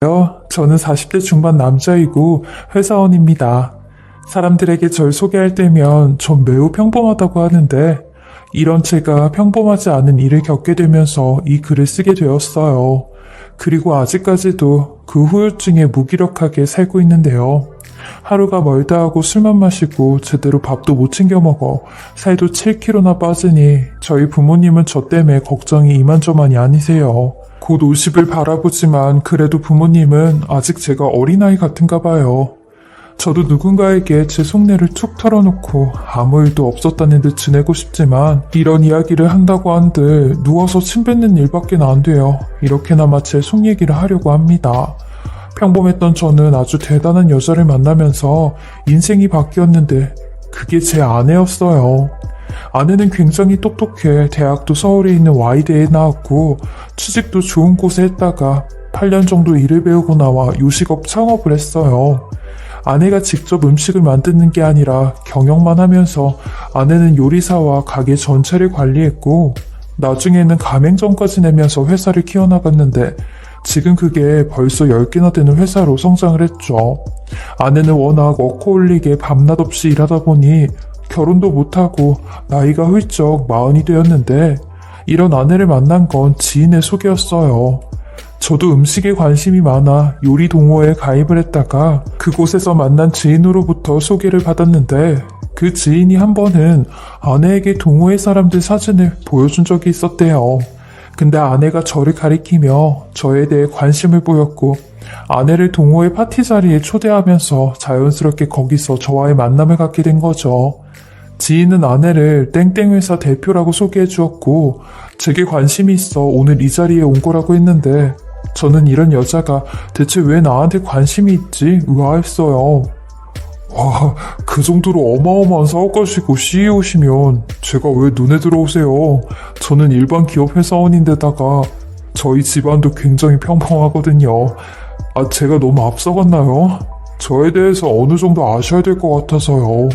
저는 40대 중반 남자이고 회사원입니다. 사람들에게 절 소개할 때면 전 매우 평범하다고 하는데 이런 제가 평범하지 않은 일을 겪게 되면서 이 글을 쓰게 되었어요. 그리고 아직까지도 그 후유증에 무기력하게 살고 있는데요. 하루가 멀다 하고 술만 마시고 제대로 밥도 못 챙겨 먹어 살도 7kg나 빠지니 저희 부모님은 저 때문에 걱정이 이만저만이 아니세요. 곧 50을 바라보지만 그래도 부모님은 아직 제가 어린아이 같은가 봐요. 저도 누군가에게 제 속내를 툭 털어놓고 아무 일도 없었다는 듯 지내고 싶지만 이런 이야기를 한다고 한들 누워서 침 뱉는 일밖에 안 돼요. 이렇게나마 제 속 얘기를 하려고 합니다. 평범했던 저는 아주 대단한 여자를 만나면서 인생이 바뀌었는데 그게 제 아내였어요. 아내는 굉장히 똑똑해 대학도 서울에 있는 Y대에 나왔고 취직도 좋은 곳에 했다가 8년 정도 일을 배우고 나와 요식업 창업을 했어요. 아내가 직접 음식을 만드는 게 아니라 경영만 하면서 아내는 요리사와 가게 전체를 관리했고 나중에는 가맹점까지 내면서 회사를 키워나갔는데 지금 그게 벌써 10개나 되는 회사로 성장을 했죠. 아내는 워낙 워커홀릭에 밤낮 없이 일하다 보니 결혼도 못하고 나이가 훌쩍 40이 되었는데 이런 아내를 만난 건 지인의 소개였어요. 저도 음식에 관심이 많아 요리 동호회에 가입을 했다가 그곳에서 만난 지인으로부터 소개를 받았는데 그 지인이 한 번은 아내에게 동호회 사람들 사진을 보여준 적이 있었대요. 근데 아내가 저를 가리키며 저에 대해 관심을 보였고 아내를 동호회 파티 자리에 초대하면서 자연스럽게 거기서 저와의 만남을 갖게 된 거죠. 지인은 아내를 땡땡 회사 대표라고 소개해 주었고 제게 관심이 있어 오늘 이 자리에 온 거라고 했는데 저는 이런 여자가 대체 왜 나한테 관심이 있지 의아했어요. 와, 그 정도로 어마어마한 사업가시고 CEO시면 제가 왜 눈에 들어오세요? 저는 일반 기업 회사원인데다가 저희 집안도 굉장히 평범하거든요. 아, 제가 너무 앞서갔나요? 저에 대해서 어느 정도 아셔야 될 것 같아서요.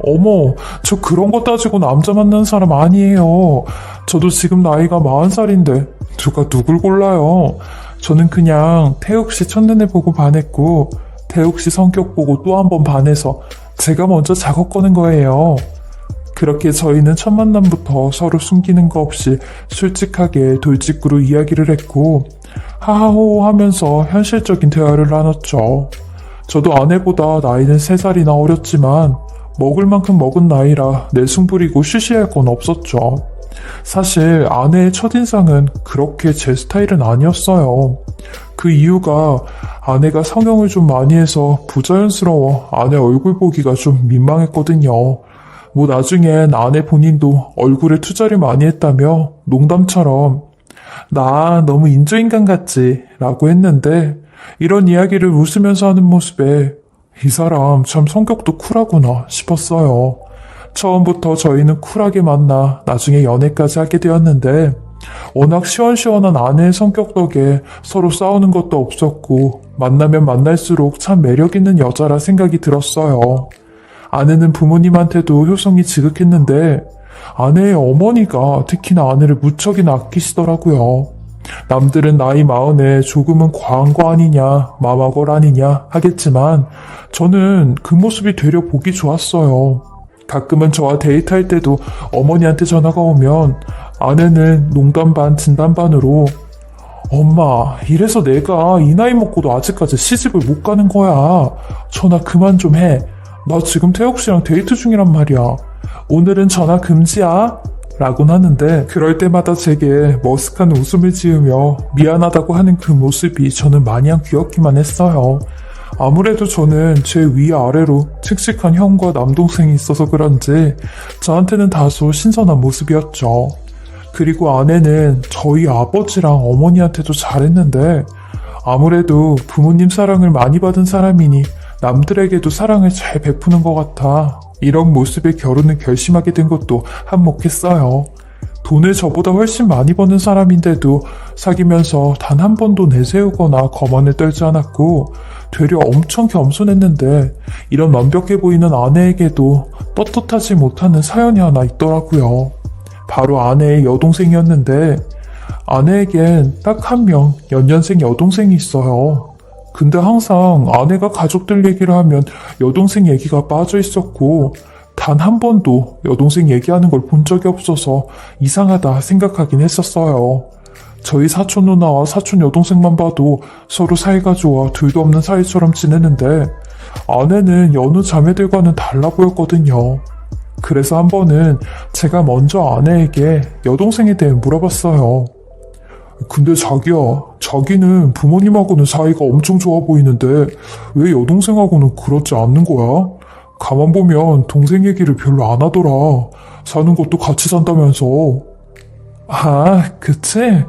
어머, 저 그런 거 따지고 남자 만나는 사람 아니에요. 저도 지금 나이가 40살인데 누가 누굴 골라요? 저는 그냥 태욱 씨 첫눈에 보고 반했고 태욱 씨 성격 보고 또 한 번 반해서 제가 먼저 작업 거는 거예요. 그렇게 저희는 첫 만남부터 서로 숨기는 거 없이 솔직하게 돌직구로 이야기를 했고 하하호호 하면서 현실적인 대화를 나눴죠. 저도 아내보다 나이는 3살이나 어렸지만 먹을 만큼 먹은 나이라 내숭 부리고 쉬쉬할 건 없었죠. 사실 아내의 첫인상은 그렇게 제 스타일은 아니었어요. 그 이유가 아내가 성형을 좀 많이 해서 부자연스러워 아내 얼굴 보기가 좀 민망했거든요. 뭐 나중엔 아내 본인도 얼굴에 투자를 많이 했다며 농담처럼 나 너무 인조인간 같지? 라고 했는데 이런 이야기를 웃으면서 하는 모습에 이 사람 참 성격도 쿨하구나 싶었어요. 처음부터 저희는 쿨하게 만나 나중에 연애까지 하게 되었는데 워낙 시원시원한 아내의 성격 덕에 서로 싸우는 것도 없었고 만나면 만날수록 참 매력있는 여자라 생각이 들었어요. 아내는 부모님한테도 효성이 지극했는데 아내의 어머니가 특히나 아내를 무척이나 아끼시더라고요. 남들은 나이 40에 조금은 과한 거 아니냐, 마마걸 아니냐 하겠지만 저는 그 모습이 되려 보기 좋았어요. 가끔은 저와 데이트할 때도 어머니한테 전화가 오면 아내는 농담 반 진담 반으로 엄마, 이래서 내가 이 나이 먹고도 아직까지 시집을 못 가는 거야. 전화 그만 좀 해. 나 지금 태혁 씨랑 데이트 중이란 말이야. 오늘은 전화 금지야. 라곤 하는데 그럴 때마다 제게 머쓱한 웃음을 지으며 미안하다고 하는 그 모습이 저는 마냥 귀엽기만 했어요. 아무래도 저는 제 위아래로 칙칙한 형과 남동생이 있어서 그런지 저한테는 다소 신선한 모습이었죠. 그리고 아내는 저희 아버지랑 어머니한테도 잘했는데 아무래도 부모님 사랑을 많이 받은 사람이니 남들에게도 사랑을 잘 베푸는 것 같아 이런 모습에 결혼을 결심하게 된 것도 한몫했어요. 돈을 저보다 훨씬 많이 버는 사람인데도 사귀면서 단 한 번도 내세우거나 거만을 떨지 않았고 되려 엄청 겸손했는데 이런 완벽해 보이는 아내에게도 떳떳하지 못하는 사연이 하나 있더라고요. 바로 아내의 여동생이었는데 아내에겐 딱 한 명 연년생 여동생이 있어요. 근데 항상 아내가 가족들 얘기를 하면 여동생 얘기가 빠져 있었고, 단 한 번도 여동생 얘기하는 걸 본 적이 없어서 이상하다 생각하긴 했었어요. 저희 사촌 누나와 사촌 여동생만 봐도 서로 사이가 좋아 둘도 없는 사이처럼 지내는데, 아내는 여느 자매들과는 달라 보였거든요. 그래서 한 번은 제가 먼저 아내에게 여동생에 대해 물어봤어요. 근데 자기는 부모님하고는 사이가 엄청 좋아 보이는데 왜 여동생하고는 그렇지 않는 거야? 가만 보면 동생 얘기를 별로 안 하더라. 사는 것도 같이 산다면서. 아, 그치?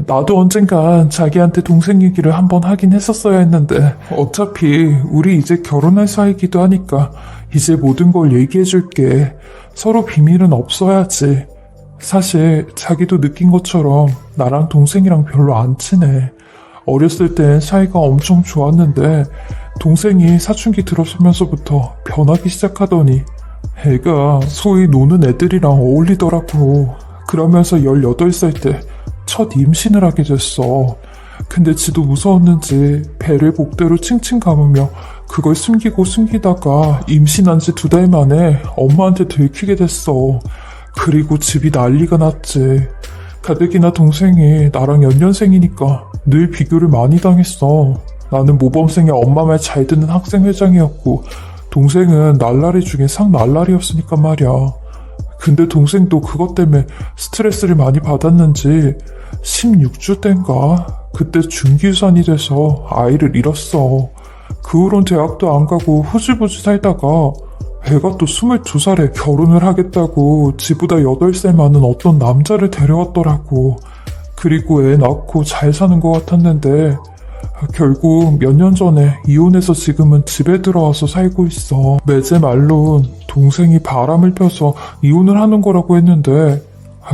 나도 언젠간 자기한테 동생 얘기를 한번 하긴 했었어야 했는데, 어차피 우리 이제 결혼할 사이기도 하니까 이제 모든 걸 얘기해줄게. 서로 비밀은 없어야지. 사실 자기도 느낀 것처럼 나랑 동생이랑 별로 안 친해. 어렸을 땐 사이가 엄청 좋았는데 동생이 사춘기 들어서면서부터 변하기 시작하더니 애가 소위 노는 애들이랑 어울리더라고. 그러면서 18살 때 첫 임신을 하게 됐어. 근데 지도 무서웠는지 배를 복대로 칭칭 감으며 그걸 숨기다가 임신한 지 2달 만에 엄마한테 들키게 됐어. 그리고 집이 난리가 났지. 가뜩이나 동생이 나랑 연년생이니까 늘 비교를 많이 당했어. 나는 모범생의 엄마 말 잘 듣는 학생회장이었고 동생은 날라리 중에 상날라리였으니까 말이야. 근데 동생도 그것 때문에 스트레스를 많이 받았는지 16주 땐가 그때 중기유산이 돼서 아이를 잃었어. 그 후론 대학도 안 가고 후지부지 살다가 애가 또 22살에 결혼을 하겠다고 지보다 8살 많은 어떤 남자를 데려왔더라고. 그리고 애 낳고 잘 사는 것 같았는데 결국 몇 년 전에 이혼해서 지금은 집에 들어와서 살고 있어. 매제 말론 동생이 바람을 펴서 이혼을 하는 거라고 했는데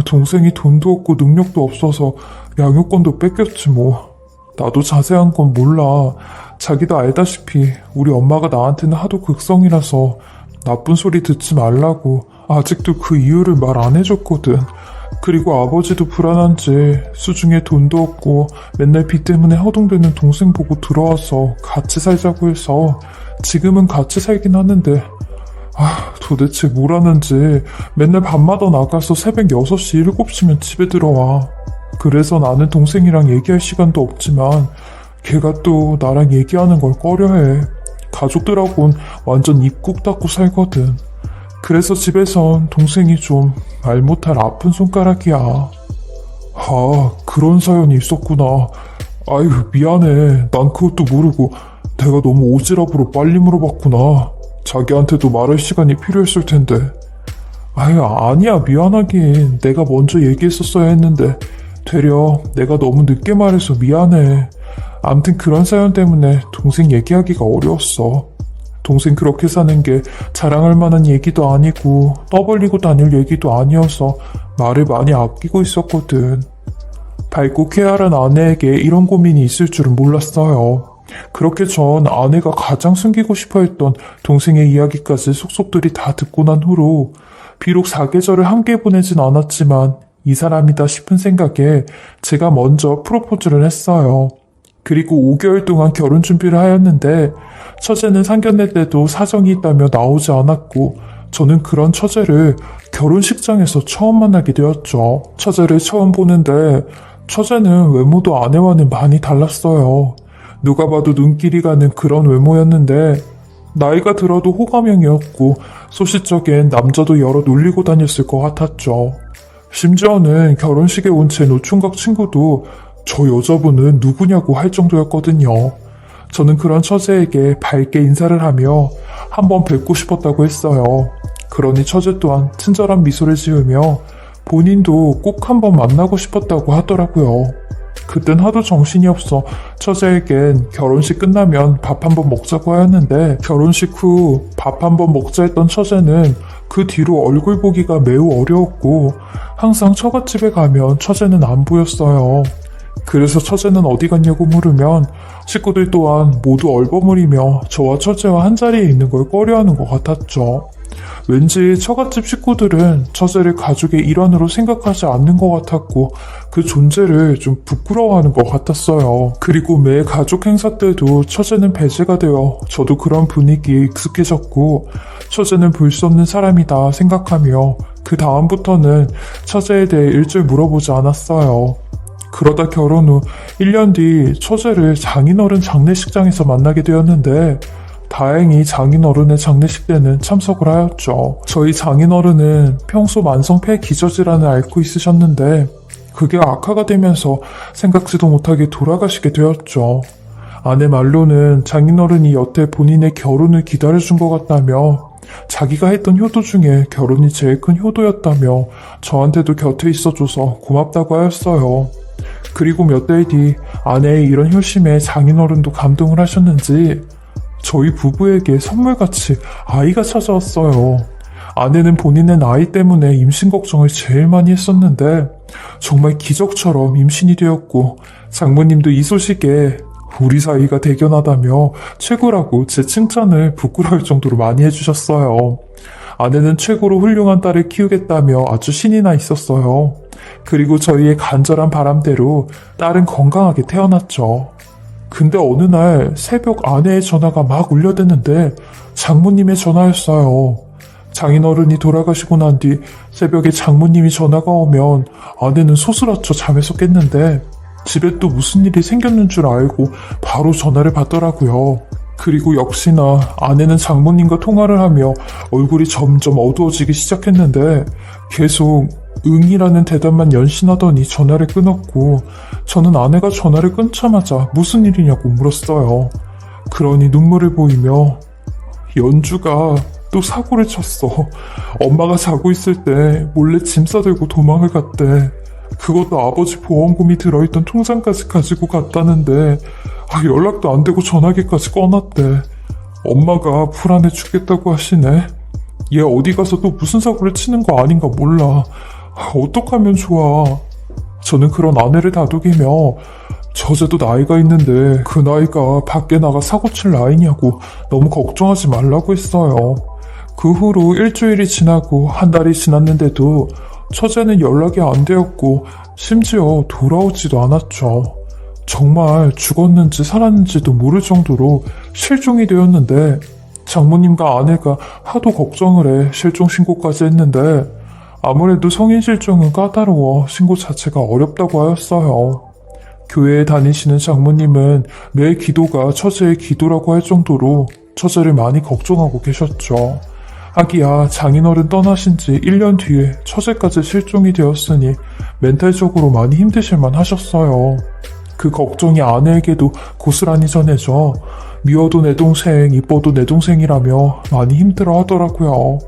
동생이 돈도 없고 능력도 없어서 양육권도 뺏겼지 뭐. 나도 자세한 건 몰라. 자기도 알다시피 우리 엄마가 나한테는 하도 극성이라서 나쁜 소리 듣지 말라고 아직도 그 이유를 말 안 해줬거든. 그리고 아버지도 불안한지 수중에 돈도 없고 맨날 빚 때문에 허둥대는 동생 보고 들어와서 같이 살자고 해서 지금은 같이 살긴 하는데 도대체 뭘 하는지 맨날 밤마다 나가서 새벽 6시, 7시면 집에 들어와. 그래서 나는 동생이랑 얘기할 시간도 없지만 걔가 또 나랑 얘기하는 걸 꺼려해. 가족들하고는 완전 입 꾹 닫고 살거든. 그래서 집에선 동생이 좀 말 못할 아픈 손가락이야. 아, 그런 사연이 있었구나. 아유, 미안해. 난 그것도 모르고 내가 너무 오지랖으로 빨리 물어봤구나. 자기한테도 말할 시간이 필요했을 텐데. 아유, 아니야. 미안하긴. 내가 먼저 얘기했었어야 했는데 되려 내가 너무 늦게 말해서 미안해. 암튼 그런 사연 때문에 동생 얘기하기가 어려웠어. 동생 그렇게 사는 게 자랑할 만한 얘기도 아니고 떠벌리고 다닐 얘기도 아니어서 말을 많이 아끼고 있었거든. 밝고 쾌활한 아내에게 이런 고민이 있을 줄은 몰랐어요. 그렇게 전 아내가 가장 숨기고 싶어 했던 동생의 이야기까지 속속들이 다 듣고 난 후로 비록 사계절을 함께 보내진 않았지만 이 사람이다 싶은 생각에 제가 먼저 프로포즈를 했어요. 그리고 5개월 동안 결혼 준비를 하였는데 처제는 상견례 때도 사정이 있다며 나오지 않았고 저는 그런 처제를 결혼식장에서 처음 만나게 되었죠. 처제를 처음 보는데 처제는 외모도 아내와는 많이 달랐어요. 누가 봐도 눈길이 가는 그런 외모였는데 나이가 들어도 호감형이었고 소시적엔 남자도 여러 놀리고 다녔을 것 같았죠. 심지어는 결혼식에 온 제 노총각 친구도 저 여자분은 누구냐고 할 정도였거든요. 저는 그런 처제에게 밝게 인사를 하며 한번 뵙고 싶었다고 했어요. 그러니 처제 또한 친절한 미소를 지으며 본인도 꼭 한번 만나고 싶었다고 하더라고요. 그땐 하도 정신이 없어 처제에겐 결혼식 끝나면 밥 한번 먹자고 하였는데 결혼식 후 밥 한번 먹자 했던 처제는 그 뒤로 얼굴 보기가 매우 어려웠고 항상 처갓집에 가면 처제는 안 보였어요. 그래서 처제는 어디 갔냐고 물으면 식구들 또한 모두 얼버무리며 저와 처제와 한자리에 있는 걸 꺼려하는 것 같았죠. 왠지 처갓집 식구들은 처제를 가족의 일원으로 생각하지 않는 것 같았고 그 존재를 좀 부끄러워하는 것 같았어요. 그리고 매 가족 행사 때도 처제는 배제가 되어 저도 그런 분위기에 익숙해졌고 처제는 볼 수 없는 사람이다 생각하며 그 다음부터는 처제에 대해 일절 물어보지 않았어요. 그러다 결혼 후 1년 뒤 처제를 장인어른 장례식장에서 만나게 되었는데 다행히 장인어른의 장례식 때는 참석을 하였죠. 저희 장인어른은 평소 만성 폐 기저질환을 앓고 있으셨는데 그게 악화가 되면서 생각지도 못하게 돌아가시게 되었죠. 아내 말로는 장인어른이 여태 본인의 결혼을 기다려준 것 같다며 자기가 했던 효도 중에 결혼이 제일 큰 효도였다며 저한테도 곁에 있어줘서 고맙다고 하였어요. 그리고 몇 달 뒤 아내의 이런 효심에 장인어른도 감동을 하셨는지 저희 부부에게 선물같이 아이가 찾아왔어요. 아내는 본인의 나이 때문에 임신 걱정을 제일 많이 했었는데 정말 기적처럼 임신이 되었고 장모님도 이 소식에 우리 사이가 대견하다며 최고라고 제 칭찬을 부끄러울 정도로 많이 해주셨어요. 아내는 최고로 훌륭한 딸을 키우겠다며 아주 신이 나 있었어요. 그리고 저희의 간절한 바람대로 딸은 건강하게 태어났죠. 근데 어느 날 새벽 아내의 전화가 막 울려댔는데 장모님의 전화였어요. 장인어른이 돌아가시고 난 뒤 새벽에 장모님이 전화가 오면 아내는 소스라쳐 잠에서 깼는데 집에 또 무슨 일이 생겼는 줄 알고 바로 전화를 받더라고요. 그리고 역시나 아내는 장모님과 통화를 하며 얼굴이 점점 어두워지기 시작했는데 계속 응이라는 대답만 연신하더니 전화를 끊었고 저는 아내가 전화를 끊자마자 무슨 일이냐고 물었어요. 그러니 눈물을 보이며 연주가 또 사고를 쳤어. 엄마가 자고 있을 때 몰래 짐 싸들고 도망을 갔대. 그것도 아버지 보험금이 들어있던 통장까지 가지고 갔다는데 연락도 안 되고 전화기까지 꺼놨대. 엄마가 불안해 죽겠다고 하시네. 얘 어디 가서 또 무슨 사고를 치는 거 아닌가 몰라. 어떡하면 좋아. 저는 그런 아내를 다독이며 저제도 나이가 있는데 그 나이가 밖에 나가 사고칠 나이냐고 너무 걱정하지 말라고 했어요. 그 후로 일주일이 지나고 한 달이 지났는데도 처제는 연락이 안 되었고 심지어 돌아오지도 않았죠. 정말 죽었는지 살았는지도 모를 정도로 실종이 되었는데 장모님과 아내가 하도 걱정을 해 실종 신고까지 했는데 아무래도 성인 실종은 까다로워 신고 자체가 어렵다고 하였어요. 교회에 다니시는 장모님은 매 기도가 처제의 기도라고 할 정도로 처제를 많이 걱정하고 계셨죠. 하기야 장인어른 떠나신 지 1년 뒤에 처제까지 실종이 되었으니 멘탈적으로 많이 힘드실만 하셨어요. 그 걱정이 아내에게도 고스란히 전해져 미워도 내 동생, 이뻐도 내 동생이라며 많이 힘들어 하더라고요.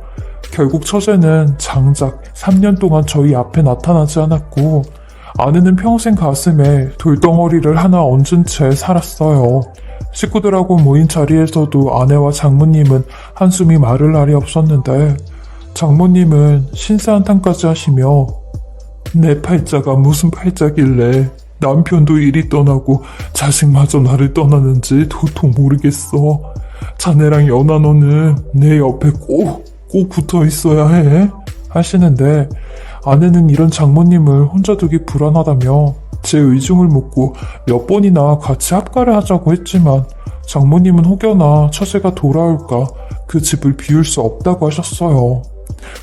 결국 처제는 장작 3년 동안 저희 앞에 나타나지 않았고 아내는 평생 가슴에 돌덩어리를 하나 얹은 채 살았어요. 식구들하고 모인 자리에서도 아내와 장모님은 한숨이 마를 날이 없었는데 장모님은 신세한탄까지 하시며 내 팔자가 무슨 팔자길래 남편도 이리 떠나고 자식마저 나를 떠나는지 도통 모르겠어. 자네랑 연하 너는 내 옆에 꼭 붙어 있어야 해. 하시는데 아내는 이런 장모님을 혼자 두기 불안하다며 제 의중을 묻고 몇 번이나 같이 합가를 하자고 했지만 장모님은 혹여나 처제가 돌아올까 그 집을 비울 수 없다고 하셨어요.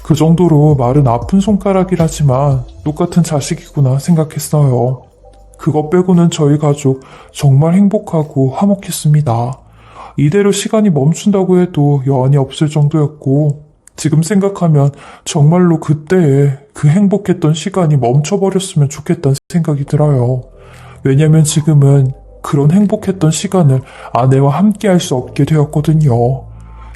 그 정도로 말은 아픈 손가락이라지만 똑같은 자식이구나 생각했어요. 그것 빼고는 저희 가족 정말 행복하고 화목했습니다. 이대로 시간이 멈춘다고 해도 여한이 없을 정도였고 지금 생각하면 정말로 그때의 그 행복했던 시간이 멈춰버렸으면 좋겠다는 생각이 들어요. 왜냐면 지금은 그런 행복했던 시간을 아내와 함께 할 수 없게 되었거든요.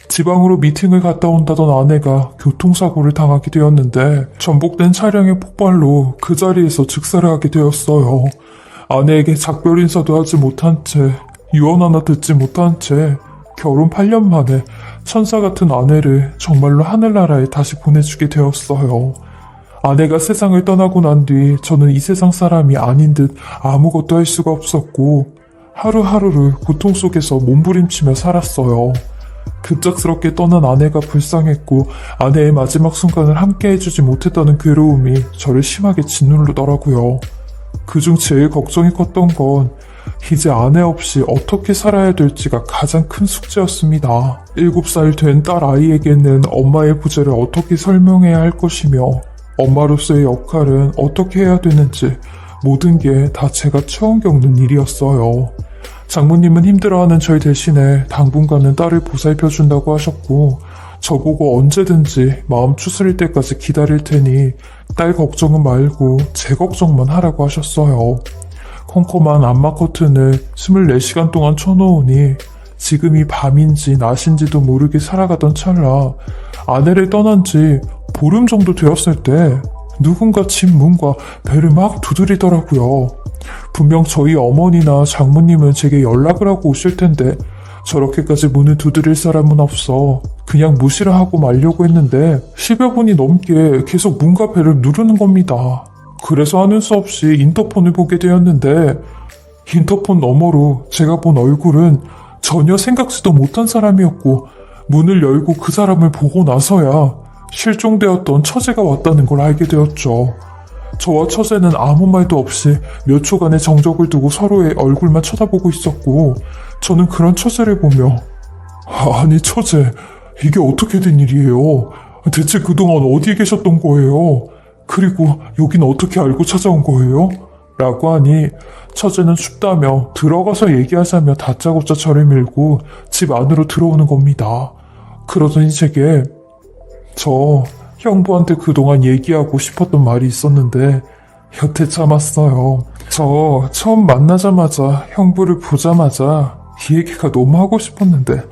지방으로 미팅을 갔다 온다던 아내가 교통사고를 당하게 되었는데 전복된 차량의 폭발로 그 자리에서 즉사를 하게 되었어요. 아내에게 작별 인사도 하지 못한 채 유언 하나 듣지 못한 채 결혼 8년 만에 천사 같은 아내를 정말로 하늘나라에 다시 보내주게 되었어요. 아내가 세상을 떠나고 난 뒤 저는 이 세상 사람이 아닌 듯 아무것도 할 수가 없었고 하루하루를 고통 속에서 몸부림치며 살았어요. 급작스럽게 떠난 아내가 불쌍했고 아내의 마지막 순간을 함께 해주지 못했다는 괴로움이 저를 심하게 짓누르더라고요. 그중 제일 걱정이 컸던 건 이제 아내 없이 어떻게 살아야 될지가 가장 큰 숙제였습니다. 7살 된 딸 아이에게는 엄마의 부재를 어떻게 설명해야 할 것이며 엄마로서의 역할은 어떻게 해야 되는지 모든 게 다 제가 처음 겪는 일이었어요. 장모님은 힘들어하는 저희 대신에 당분간은 딸을 보살펴준다고 하셨고 저보고 언제든지 마음 추스릴 때까지 기다릴 테니 딸 걱정은 말고 제 걱정만 하라고 하셨어요. 컴컴한 암막 커튼을 24시간 동안 쳐놓으니 지금이 밤인지 낮인지도 모르게 살아가던 찰나 아내를 떠난 지 보름 정도 되었을 때 누군가 집 문과 배를 막 두드리더라고요. 분명 저희 어머니나 장모님은 제게 연락을 하고 오실 텐데 저렇게까지 문을 두드릴 사람은 없어 그냥 무시를 하고 말려고 했는데 10여 분이 넘게 계속 문과 배를 누르는 겁니다. 그래서 하는 수 없이 인터폰을 보게 되었는데 인터폰 너머로 제가 본 얼굴은 전혀 생각지도 못한 사람이었고 문을 열고 그 사람을 보고 나서야 실종되었던 처제가 왔다는 걸 알게 되었죠. 저와 처제는 아무 말도 없이 몇 초간의 정적을 두고 서로의 얼굴만 쳐다보고 있었고 저는 그런 처제를 보며 아니 처제 이게 어떻게 된 일이에요? 대체 그동안 어디에 계셨던 거예요? 그리고 여긴 어떻게 알고 찾아온 거예요? 라고 하니 처제는 춥다며 들어가서 얘기하자며 다짜고짜 저를 밀고 집 안으로 들어오는 겁니다. 그러더니 제게 저 형부한테 그동안 얘기하고 싶었던 말이 있었는데 여태 참았어요. 저 처음 만나자마자 형부를 보자마자 이 얘기가 너무 하고 싶었는데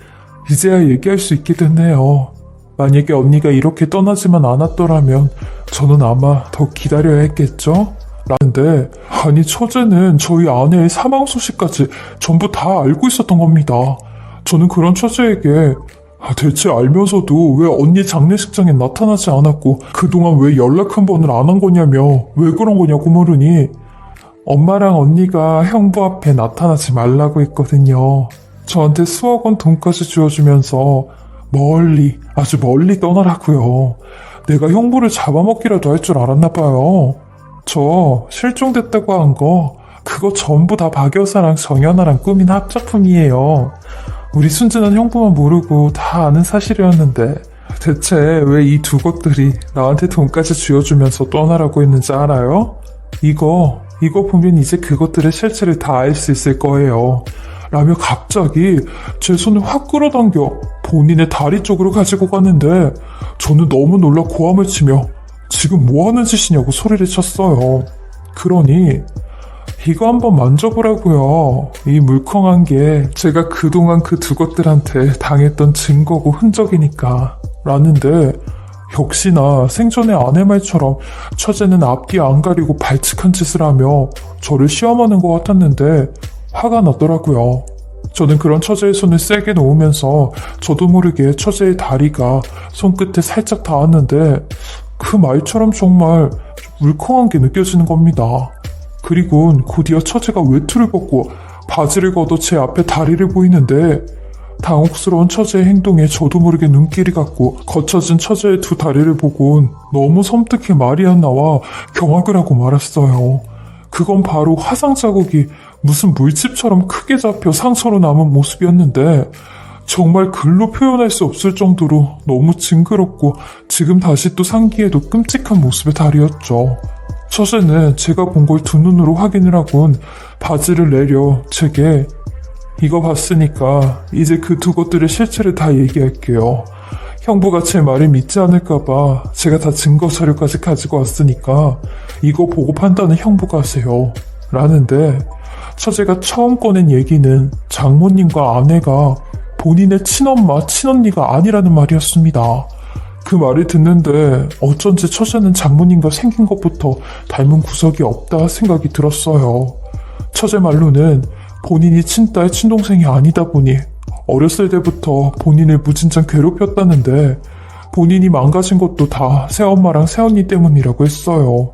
이제야 얘기할 수 있게 됐네요. 만약에 언니가 이렇게 떠나지만 않았더라면 저는 아마 더 기다려야 했겠죠? 라는데 아니 처제는 저희 아내의 사망 소식까지 전부 다 알고 있었던 겁니다. 저는 그런 처제에게 대체 알면서도 왜 언니 장례식장에 나타나지 않았고 그동안 왜 연락 한 번을 안 한 거냐며 왜 그런 거냐고 물으니 엄마랑 언니가 형부 앞에 나타나지 말라고 했거든요. 저한테 수억 원 돈까지 주어주면서 멀리 아주 멀리 떠나라고요. 내가 형부를 잡아먹기라도 할 줄 알았나 봐요. 저 실종됐다고 한 거 그거 전부 다 박 여사랑 정연아랑 꾸민 합작품이에요. 우리 순진한 형부만 모르고 다 아는 사실이었는데 대체 왜 이 두 것들이 나한테 돈까지 쥐어주면서 떠나라고 했는지 알아요? 이거 보면 이제 그것들의 실체를 다 알 수 있을 거예요. 라며 갑자기 제 손을 확 끌어당겨 본인의 다리 쪽으로 가지고 가는데 저는 너무 놀라 고함을 치며 지금 뭐 하는 짓이냐고 소리를 쳤어요. 그러니 이거 한번 만져보라고요. 이 물컹한 게 제가 그동안 그 두 것들한테 당했던 증거고 흔적이니까 라는데 역시나 생전의 아내 말처럼 처제는 앞뒤 안 가리고 발칙한 짓을 하며 저를 시험하는 것 같았는데 화가 나더라고요. 저는 그런 처제의 손을 세게 놓으면서 저도 모르게 처제의 다리가 손끝에 살짝 닿았는데 그 말처럼 정말 물컹한 게 느껴지는 겁니다. 그리곤 곧이어 처제가 외투를 벗고 바지를 걷어 제 앞에 다리를 보이는데 당혹스러운 처제의 행동에 저도 모르게 눈길이 갔고 거쳐진 처제의 두 다리를 보곤 너무 섬뜩해 말이 안 나와 경악을 하고 말았어요. 그건 바로 화상 자국이 무슨 물집처럼 크게 잡혀 상처로 남은 모습이었는데 정말 글로 표현할 수 없을 정도로 너무 징그럽고 지금 다시 또 상기해도 끔찍한 모습의 다리였죠. 처제는 제가 본 걸 두 눈으로 확인을 하곤 바지를 내려 제게 이거 봤으니까 이제 그 두 것들의 실체를 다 얘기할게요. 형부가 제 말을 믿지 않을까봐 제가 다 증거 자료까지 가지고 왔으니까 이거 보고 판단은 형부가 하세요. 라는데 처제가 처음 꺼낸 얘기는 장모님과 아내가 본인의 친엄마, 친언니가 아니라는 말이었습니다. 그 말을 듣는데 어쩐지 처제는 장모님과 생긴 것부터 닮은 구석이 없다 생각이 들었어요. 처제 말로는 본인이 친딸, 친동생이 아니다 보니 어렸을 때부터 본인을 무진장 괴롭혔다는데 본인이 망가진 것도 다 새엄마랑 새언니 때문이라고 했어요.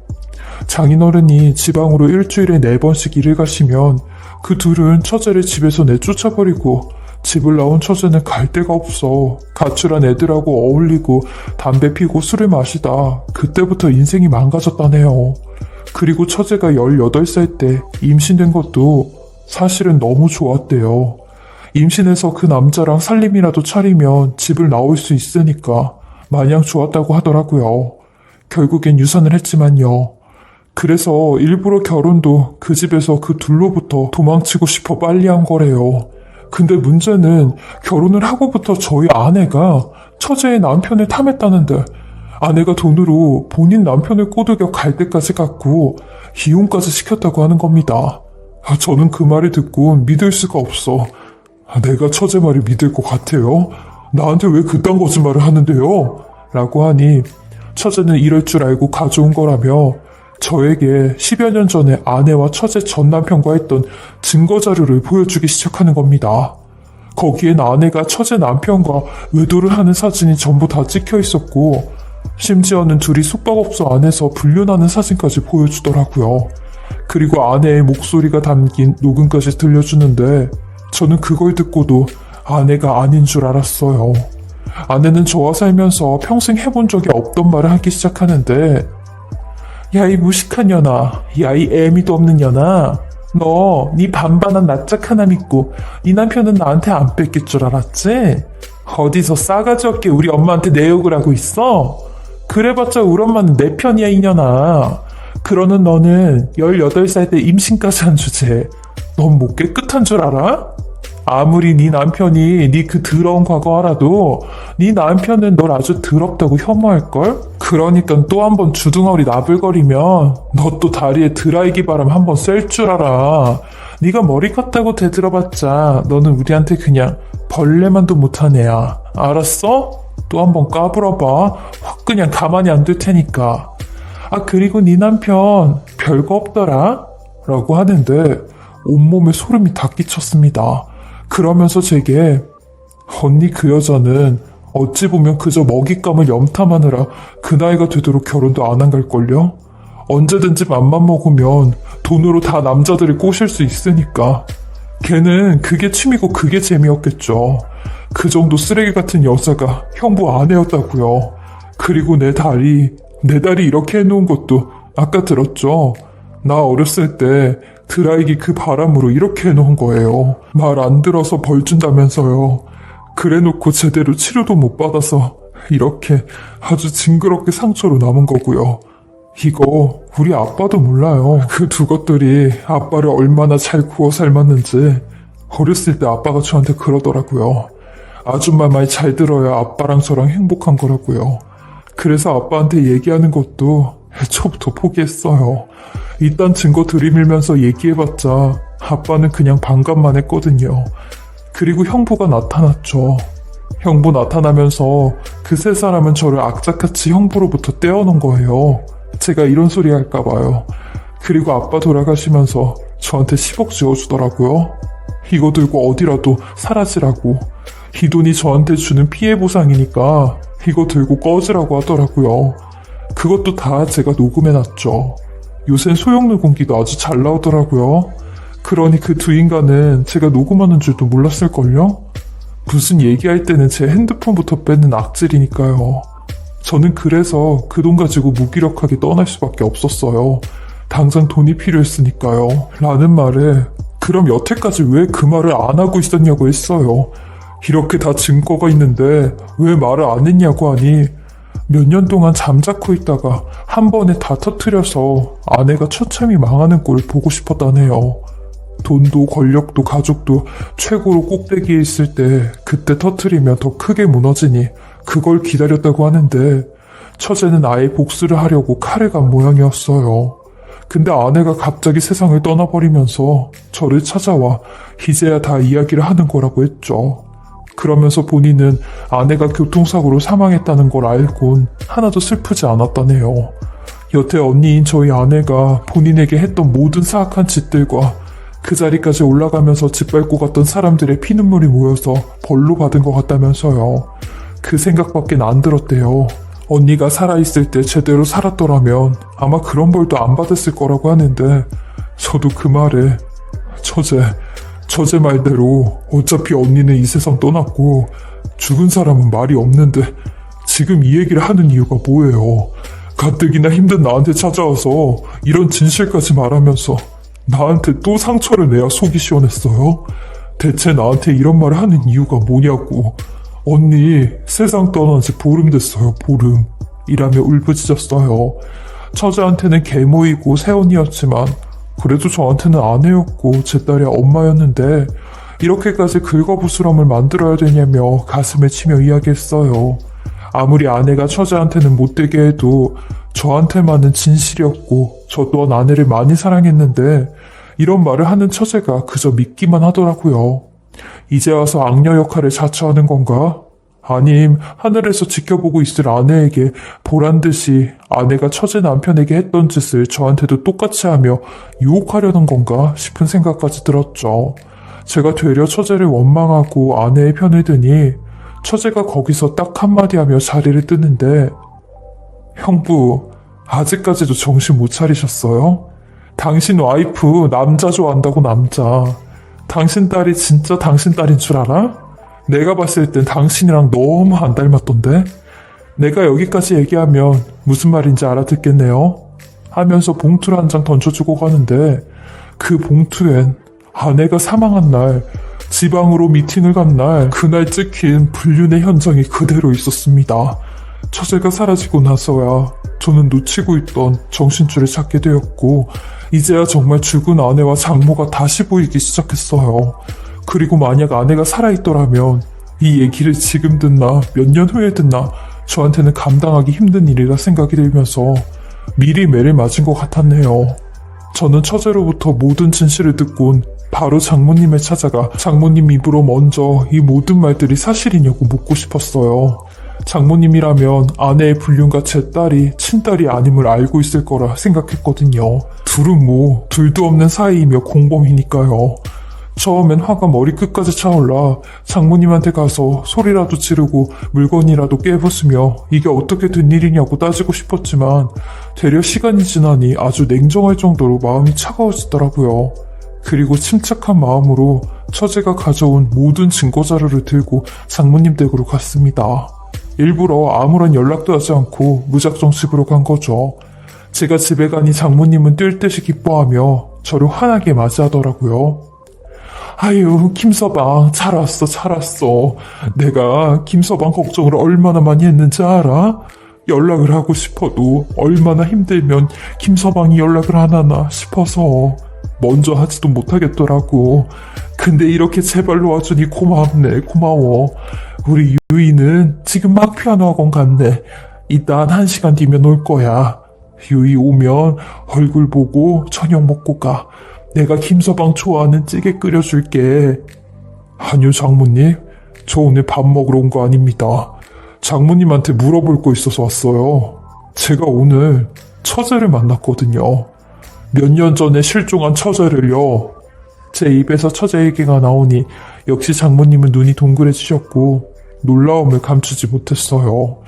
장인어른이 지방으로 일주일에 4번씩 일을 가시면 그 둘은 처제를 집에서 내쫓아버리고 집을 나온 처제는 갈 데가 없어. 가출한 애들하고 어울리고 담배 피고 술을 마시다 그때부터 인생이 망가졌다네요. 그리고 처제가 18살 때 임신된 것도 사실은 너무 좋았대요. 임신해서 그 남자랑 살림이라도 차리면 집을 나올 수 있으니까 마냥 좋았다고 하더라고요. 결국엔 유산을 했지만요. 그래서 일부러 결혼도 그 집에서 그 둘로부터 도망치고 싶어 빨리 한 거래요. 근데 문제는 결혼을 하고부터 저희 아내가 처제의 남편을 탐했다는데 아내가 돈으로 본인 남편을 꼬드겨 갈 때까지 갔고 이혼까지 시켰다고 하는 겁니다. 저는 그 말을 듣고 믿을 수가 없어. 내가 처제 말을 믿을 것 같아요? 나한테 왜 그딴 거짓말을 하는데요? 라고 하니 처제는 이럴 줄 알고 가져온 거라며 저에게 10여 년 전에 아내와 처제 전 남편과 했던 증거자료를 보여주기 시작하는 겁니다. 거기엔 아내가 처제 남편과 외도를 하는 사진이 전부 다 찍혀 있었고 심지어는 둘이 숙박업소 안에서 불륜하는 사진까지 보여주더라고요. 그리고 아내의 목소리가 담긴 녹음까지 들려주는데 저는 그걸 듣고도 아내가 아닌 줄 알았어요. 아내는 저와 살면서 평생 해본 적이 없던 말을 하기 시작하는데 야 이 무식한 년아, 야 이 애미도 없는 년아, 너 네 반반한 낯짝 하나 믿고 네 남편은 나한테 안 뺏길 줄 알았지? 어디서 싸가지 없게 우리 엄마한테 내 욕을 하고 있어? 그래봤자 우리 엄마는 내 편이야 이년아. 그러는 너는 18살 때 임신까지 한 주제에 넌 뭐 깨끗한 줄 알아? 아무리 네 남편이 네 그 더러운 과거 알아도 네 남편은 널 아주 더럽다고 혐오할걸? 그러니까 또 한 번 주둥아리 나불거리면 너 또 다리에 드라이기 바람 한 번 쐴 줄 알아. 네가 머리 컸다고 대들어봤자 너는 우리한테 그냥 벌레만도 못한 애야. 알았어? 또 한 번 까불어봐. 확 그냥 가만히 안 둘 테니까. 아 그리고 네 남편 별거 없더라? 라고 하는데 온몸에 소름이 다 끼쳤습니다. 그러면서 제게 언니 그 여자는 어찌 보면 그저 먹잇감을 염탐하느라 그 나이가 되도록 결혼도 안 한 걸걸요? 언제든지 맘만 먹으면 돈으로 다 남자들을 꼬실 수 있으니까 걔는 그게 취미고 그게 재미였겠죠. 그 정도 쓰레기 같은 여자가 형부 아내였다고요. 그리고 내 다리 이렇게 해놓은 것도 아까 들었죠? 나 어렸을 때 드라이기 그 바람으로 이렇게 해놓은 거예요. 말 안 들어서 벌 준다면서요. 그래놓고 제대로 치료도 못 받아서 이렇게 아주 징그럽게 상처로 남은 거고요. 이거 우리 아빠도 몰라요. 그 두 것들이 아빠를 얼마나 잘 구워 삶았는지 어렸을 때 아빠가 저한테 그러더라고요. 아줌마 말 잘 들어야 아빠랑 저랑 행복한 거라고요. 그래서 아빠한테 얘기하는 것도 애초부터 포기했어요. 이딴 증거 들이밀면서 얘기해봤자 아빠는 그냥 반감만 했거든요. 그리고 형부가 나타났죠. 형부 나타나면서 그 세 사람은 저를 악착같이 형부로부터 떼어놓은 거예요. 제가 이런 소리 할까봐요. 그리고 아빠 돌아가시면서 저한테 10억 지어주더라고요. 이거 들고 어디라도 사라지라고. 이 돈이 저한테 주는 피해 보상이니까 이거 들고 꺼지라고 하더라고요. 그것도 다 제가 녹음해놨죠. 요샌 소형 녹음기도 아주 잘 나오더라고요. 그러니 그 두 인간은 제가 녹음하는 줄도 몰랐을걸요? 무슨 얘기할 때는 제 핸드폰부터 뺏는 악질이니까요. 저는 그래서 그 돈 가지고 무기력하게 떠날 수밖에 없었어요. 당장 돈이 필요했으니까요. 라는 말에 그럼 여태까지 왜 그 말을 안 하고 있었냐고 했어요. 이렇게 다 증거가 있는데 왜 말을 안 했냐고 하니 몇 년 동안 잠자코 있다가 한 번에 다 터뜨려서 아내가 처참히 망하는 꼴을 보고 싶었다네요. 돈도 권력도 가족도 최고로 꼭대기에 있을 때 그때 터뜨리면 더 크게 무너지니 그걸 기다렸다고 하는데 처제는 아예 복수를 하려고 칼을 간 모양이었어요. 근데 아내가 갑자기 세상을 떠나버리면서 저를 찾아와 이제야 다 이야기를 하는 거라고 했죠. 그러면서 본인은 아내가 교통사고로 사망했다는 걸 알곤 하나도 슬프지 않았다네요. 여태 언니인 저희 아내가 본인에게 했던 모든 사악한 짓들과 그 자리까지 올라가면서 짓밟고 갔던 사람들의 피눈물이 모여서 벌로 받은 것 같다면서요. 그 생각밖엔 안 들었대요. 언니가 살아있을 때 제대로 살았더라면 아마 그런 벌도 안 받았을 거라고 하는데 저도 그 말에 처제 처제 말대로 어차피 언니는 이 세상 떠났고 죽은 사람은 말이 없는데 지금 이 얘기를 하는 이유가 뭐예요? 가뜩이나 힘든 나한테 찾아와서 이런 진실까지 말하면서 나한테 또 상처를 내야 속이 시원했어요? 대체 나한테 이런 말을 하는 이유가 뭐냐고. 언니 세상 떠난 지 보름 됐어요, 보름. 이라며 울부짖었어요. 처제한테는 계모이고 새언니였지만 그래도 저한테는 아내였고 제 딸이 엄마였는데 이렇게까지 긁어부스럼을 만들어야 되냐며 가슴에 치며 이야기했어요. 아무리 아내가 처제한테는 못되게 해도 저한테만은 진실이었고 저 또한 아내를 많이 사랑했는데 이런 말을 하는 처제가 그저 믿기만 하더라고요. 이제 와서 악녀 역할을 자처하는 건가? 아님 하늘에서 지켜보고 있을 아내에게 보란듯이 아내가 처제 남편에게 했던 짓을 저한테도 똑같이 하며 유혹하려는 건가 싶은 생각까지 들었죠. 제가 되려 처제를 원망하고 아내의 편을 드니 처제가 거기서 딱 한마디 하며 자리를 뜨는데 형부 아직까지도 정신 못 차리셨어요? 당신 와이프 남자 좋아한다고 남자. 당신 딸이 진짜 당신 딸인 줄 알아? 내가 봤을 땐 당신이랑 너무 안 닮았던데? 내가 여기까지 얘기하면 무슨 말인지 알아듣겠네요? 하면서 봉투를 한 장 던져주고 가는데 그 봉투엔 아내가 사망한 날 지방으로 미팅을 간 날 그날 찍힌 불륜의 현장이 그대로 있었습니다. 처제가 사라지고 나서야 저는 놓치고 있던 정신줄을 찾게 되었고 이제야 정말 죽은 아내와 장모가 다시 보이기 시작했어요. 그리고 만약 아내가 살아있더라면 이 얘기를 지금 듣나 몇 년 후에 듣나 저한테는 감당하기 힘든 일이라 생각이 들면서 미리 매를 맞은 것 같았네요. 저는 처제로부터 모든 진실을 듣곤 바로 장모님을 찾아가 장모님 입으로 먼저 이 모든 말들이 사실이냐고 묻고 싶었어요. 장모님이라면 아내의 불륜과 제 딸이 친딸이 아님을 알고 있을 거라 생각했거든요. 둘은 뭐 둘도 없는 사이이며 공범이니까요. 처음엔 화가 머리끝까지 차올라 장모님한테 가서 소리라도 지르고 물건이라도 깨부수며 이게 어떻게 된 일이냐고 따지고 싶었지만 되려 시간이 지나니 아주 냉정할 정도로 마음이 차가워지더라고요. 그리고 침착한 마음으로 처제가 가져온 모든 증거자료를 들고 장모님 댁으로 갔습니다. 일부러 아무런 연락도 하지 않고 무작정 집으로 간 거죠. 제가 집에 가니 장모님은 뛸 듯이 기뻐하며 저를 환하게 맞이하더라고요. 아유, 김서방, 잘 왔어, 잘 왔어. 내가 김서방 걱정을 얼마나 많이 했는지 알아? 연락을 하고 싶어도 얼마나 힘들면 김서방이 연락을 안 하나 싶어서 먼저 하지도 못하겠더라고. 근데 이렇게 제발 와주니 고맙네, 고마워. 우리 유이는 지금 막 피아노 학원 갔네. 이따 1시간 뒤면 올 거야. 유이 오면 얼굴 보고 저녁 먹고 가. 내가 김서방 좋아하는 찌개 끓여줄게. 아니요, 장모님. 저 오늘 밥 먹으러 온 거 아닙니다. 장모님한테 물어볼 거 있어서 왔어요. 제가 오늘 처제를 만났거든요. 몇 년 전에 실종한 처제를요. 제 입에서 처제 얘기가 나오니 역시 장모님은 눈이 동그래지셨고 놀라움을 감추지 못했어요.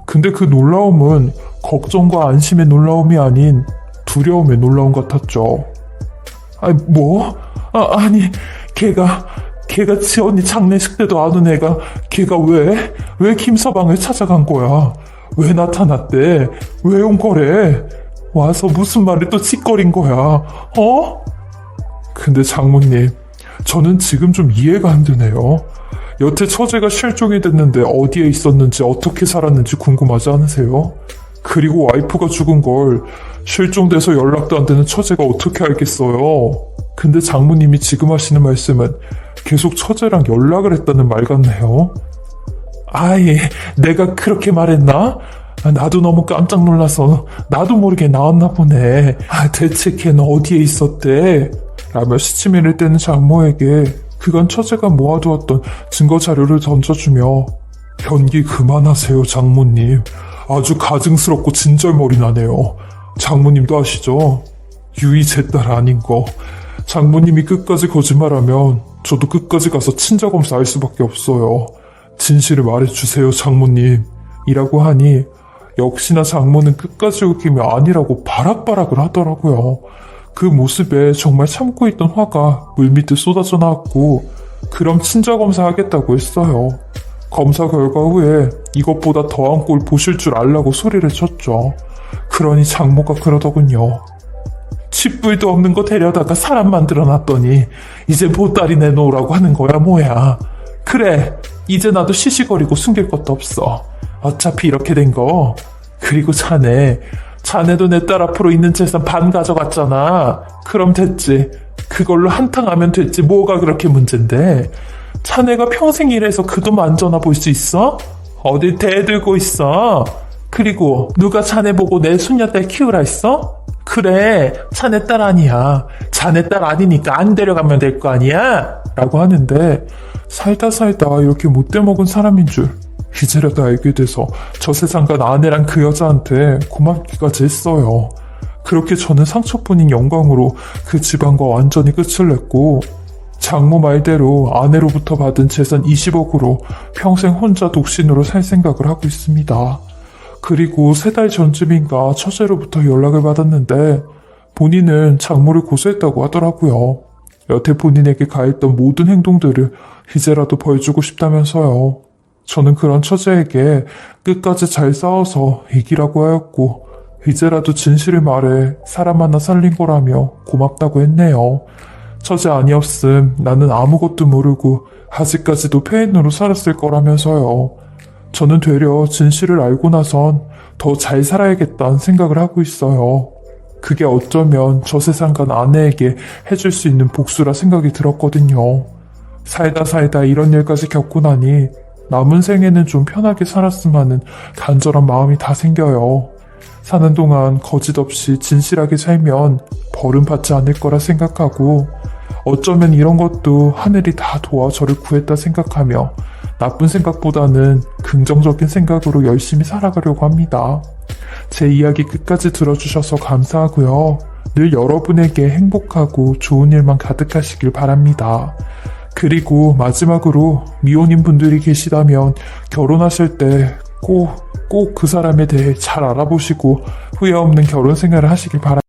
근데 그 놀라움은 걱정과 안심의 놀라움이 아닌 두려움의 놀라움 같았죠. 아니, 뭐? 아니, 걔가 지언니 장례식 때도 안 온 애가 걔가 왜 김서방을 찾아간 거야? 왜 나타났대? 왜 온 거래? 와서 무슨 말을 또 찌꺼린 거야? 어? 근데 장모님, 저는 지금 좀 이해가 안 되네요. 여태 처제가 실종이 됐는데 어디에 있었는지 어떻게 살았는지 궁금하지 않으세요? 그리고 와이프가 죽은 걸 실종돼서 연락도 안 되는 처제가 어떻게 알겠어요? 근데 장모님이 지금 하시는 말씀은 계속 처제랑 연락을 했다는 말 같네요. 아예 내가 그렇게 말했나? 나도 너무 깜짝 놀라서 나도 모르게 나왔나 보네. 대체 걔는 어디에 있었대? 라며 시치미를 떼는 장모에게 그간 처제가 모아두었던 증거자료를 던져주며 연기 그만하세요, 장모님. 아주 가증스럽고 진절머리 나네요. 장모님도 아시죠? 유이 제 딸 아닌 거. 장모님이 끝까지 거짓말하면 저도 끝까지 가서 친자검사 할 수밖에 없어요. 진실을 말해주세요, 장모님. 이라고 하니 역시나 장모는 끝까지 웃기며 아니라고 바락바락을 하더라고요. 그 모습에 정말 참고 있던 화가 물밀듯 쏟아져 나왔고, 그럼 친자 검사하겠다고 했어요. 검사 결과 후에 이것보다 더한 꼴 보실 줄 알라고 소리를 쳤죠. 그러니 장모가 그러더군요. 칫불도 없는 거 데려다가 사람 만들어놨더니 이제 보따리 내놓으라고 하는 거야 뭐야. 그래, 이제 나도 시시거리고 숨길 것도 없어. 어차피 이렇게 된 거. 그리고 자네도 내 딸 앞으로 있는 재산 반 가져갔잖아. 그럼 됐지. 그걸로 한탕하면 됐지. 뭐가 그렇게 문젠데. 자네가 평생 일해서 그 돈 만져나 볼 수 있어? 어딜 대들고 있어. 그리고 누가 자네 보고 내 손녀딸 키우라 했어? 그래, 자네 딸 아니야. 자네 딸 아니니까 안 데려가면 될 거 아니야? 라고 하는데, 살다 이렇게 못돼 먹은 사람인 줄 이제라도 알게 돼서 저 세상 간 아내랑 그 여자한테 고맙기까지 했어요. 그렇게 저는 상처뿐인 영광으로 그 집안과 완전히 끝을 냈고, 장모 말대로 아내로부터 받은 재산 20억으로 평생 혼자 독신으로 살 생각을 하고 있습니다. 그리고 3달 전쯤인가 처제로부터 연락을 받았는데 본인은 장모를 고소했다고 하더라고요. 여태 본인에게 가했던 모든 행동들을 이제라도 벌주고 싶다면서요. 저는 그런 처제에게 끝까지 잘 싸워서 이기라고 하였고, 이제라도 진실을 말해 사람 하나 살린 거라며 고맙다고 했네요. 처제 아니었음 나는 아무것도 모르고 아직까지도 폐인으로 살았을 거라면서요. 저는 되려 진실을 알고 나선 더 잘 살아야겠다는 생각을 하고 있어요. 그게 어쩌면 저 세상 간 아내에게 해줄 수 있는 복수라 생각이 들었거든요. 살다 이런 일까지 겪고 나니 남은 생에는 좀 편하게 살았으면 하는 간절한 마음이 다 생겨요. 사는 동안 거짓 없이 진실하게 살면 벌은 받지 않을 거라 생각하고, 어쩌면 이런 것도 하늘이 다 도와 저를 구했다 생각하며 나쁜 생각보다는 긍정적인 생각으로 열심히 살아가려고 합니다. 제 이야기 끝까지 들어주셔서 감사하고요. 늘 여러분에게 행복하고 좋은 일만 가득하시길 바랍니다. 그리고 마지막으로 미혼인 분들이 계시다면 결혼하실 때 꼭 그 사람에 대해 잘 알아보시고 후회 없는 결혼 생활을 하시길 바랍니다.